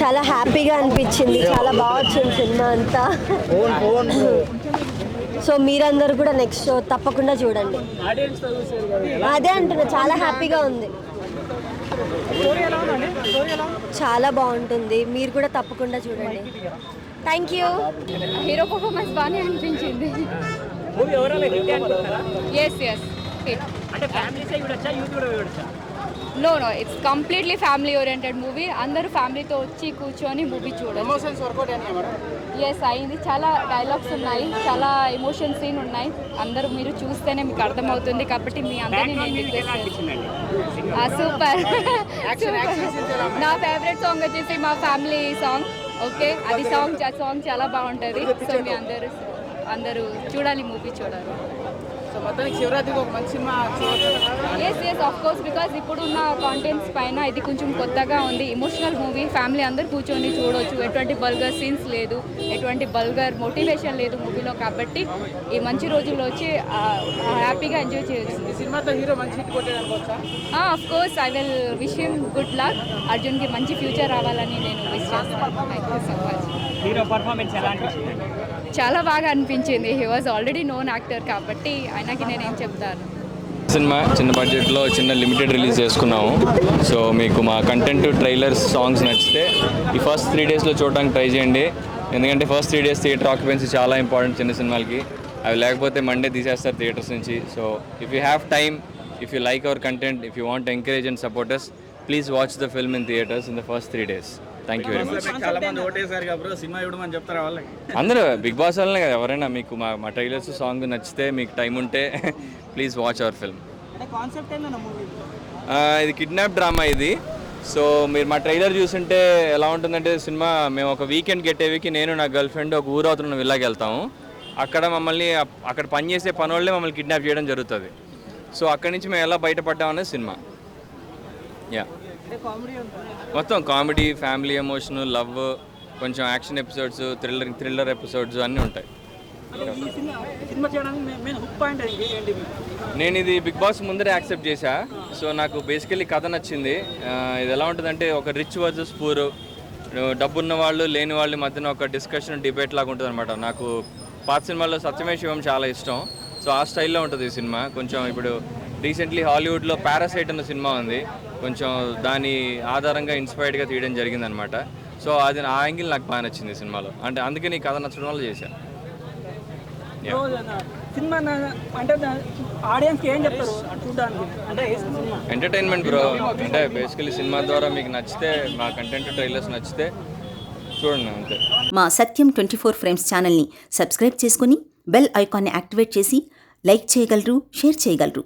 చాలా హ్యాపీగా అనిపించింది, చాలా బాగా వచ్చింది సినిమా అంతా. సో మీరందరూ కూడా నెక్స్ట్ షో తప్పకుండా చూడండి. అదే అంటున్నా, చాలా హ్యాపీగా ఉంది, చాలా బాగుంటుంది. మీరు కూడా తప్పకుండా చూడండి. Thank you. హీరో పర్ఫార్మెన్స్ బాగానే అనిపించింది. No it's completely family oriented movie. అందరూ ఫ్యామిలీతో వచ్చి కూర్చొని మూవీ చూడండి. ఎస్ అయింది. చాలా డైలాగ్స్ ఉన్నాయి, చాలా ఎమోషన్ సీన్ ఉన్నాయి. అందరూ మీరు చూస్తేనే మీకు అర్థమవుతుంది. కాబట్టి మీ అందరినీ నేను సూపర్. నా ఫేవరెట్ సాంగ్ వచ్చేసి మా ఫ్యామిలీ సాంగ్. ఓకే, అది సాంగ్ చాలా బాగుంటుంది. సో మీ అందరూ చూడాలి, మూవీ చూడాలి. ఎస్ ఆఫ్ కోర్స్, బికాజ్ ఇప్పుడున్న కాంటెంట్స్ పైన ఇది కొంచెం కొత్తగా ఉంది. ఎమోషనల్ మూవీ, ఫ్యామిలీ అందరూ కూర్చొని చూడవచ్చు. ఎటువంటి బల్గర్ సీన్స్ లేదు, ఎటువంటి బల్గర్ మోటివేషన్ లేదు మూవీలో. కాబట్టి ఈ మంచి రోజుల్లో వచ్చి హ్యాపీగా ఎంజాయ్ చేయొచ్చు. Of course I will wish him good luck. అర్జున్కి మంచి ఫ్యూచర్ రావాలని నేను విష్ చేస్తాను. Thank you so much. Hero performance ఎలా అనిపించింది? చాలా బాగా అనిపించింది. He was already known actor కాబట్టి ఆయనకి నేనేం చెప్తాను. సినిమా చిన్న బడ్జెట్లో చిన్న లిమిటెడ్ రిలీజ్ చేసుకున్నాము. సో మీకు మా కంటెంట్, ట్రైలర్స్, సాంగ్స్ నచ్చితే ఈ ఫస్ట్ 3 డేస్లో చూడడానికి ట్రై చేయండి. ఎందుకంటే ఫస్ట్ 3 డేస్ థియేటర్ ఆక్యుపెన్సీ చాలా ఇంపార్టెంట్ చిన్న సినిమాలకి. అవి లేకపోతే మండే తీసేస్తారు థియేటర్స్ నుంచి. So if you have time, if you like our content, if you want encourage and support us, please watch the film in theatres in the first 3 days. Thank you very much. అందరూ big boss వాళ్ళనే కదా, ఎవరైనా మీకు మా trailers, song నచ్చితే, మీకు time ఉంటే please watch hour film. ఇది కిడ్నాప్ డ్రామా ఇది. సో మీరు మా ట్రైలర్ చూస్తుంటే ఎలా ఉంటుందంటే, సినిమా మేము ఒక వీకెండ్ గెట్టేవికి నేను నా గర్ల్ ఫ్రెండ్ ఒక ఊరు అవుతున్న విల్లాకి వెళ్తాము. అక్కడ మమ్మల్ని అక్కడ పనిచేసే పని వాళ్ళే మమ్మల్ని కిడ్నాప్ చేయడం జరుగుతుంది. సో అక్కడి నుంచి మేము ఎలా బయటపడ్డామనేది సినిమా. యా, మొత్తం కామెడీ, ఫ్యామిలీ, ఎమోషనల్, లవ్, కొంచెం యాక్షన్ ఎపిసోడ్స్, థ్రిల్లర్ ఎపిసోడ్స్ అన్నీ ఉంటాయి. నేను ఇది బిగ్ బాస్ ముందరే యాక్సెప్ట్ చేశా. సో నాకు బేసికలీ కథ నచ్చింది. ఇది ఎలా ఉంటుందంటే ఒక రిచ్ వర్సెస్ పూర్, డబ్బున్న వాళ్ళు, లేని వాళ్ళ మధ్యన ఒక డిస్కషన్, డిబేట్ లాగా ఉంటుంది అనమాట. నాకు పాత సినిమాల్లో సత్యమే శివం చాలా ఇష్టం. సో ఆ స్టైల్లో ఉంటుంది ఈ సినిమా. కొంచెం ఇప్పుడు రీసెంట్లీ హాలీవుడ్లో పారాసైట్ అన్న సినిమా ఉంది, కొంచెం దాని ఆధారంగా ఇన్స్పైర్డ్గా తీయడం జరిగిందనమాట. సో అది ఆ యాంగిల్ నాకు బాగా నచ్చింది సినిమాలో. అంటే అందుకే నీ కథ నచ్చడం వల్ల చేశాను. Entertainment bro. అంటే బేసికలీ సినిమా ద్వారా మీకు నచ్చితే, మా కంటెంట్, ట్రైలర్స్ నచ్చితే చూడండి అంతే. మా సత్యం 24 ఫ్రేమ్స్ ఛానల్ని సబ్స్క్రైబ్ చేసుకుని బెల్ ఐకాన్ని యాక్టివేట్ చేసి లైక్ చేయగలరు, షేర్ చేయగలరు.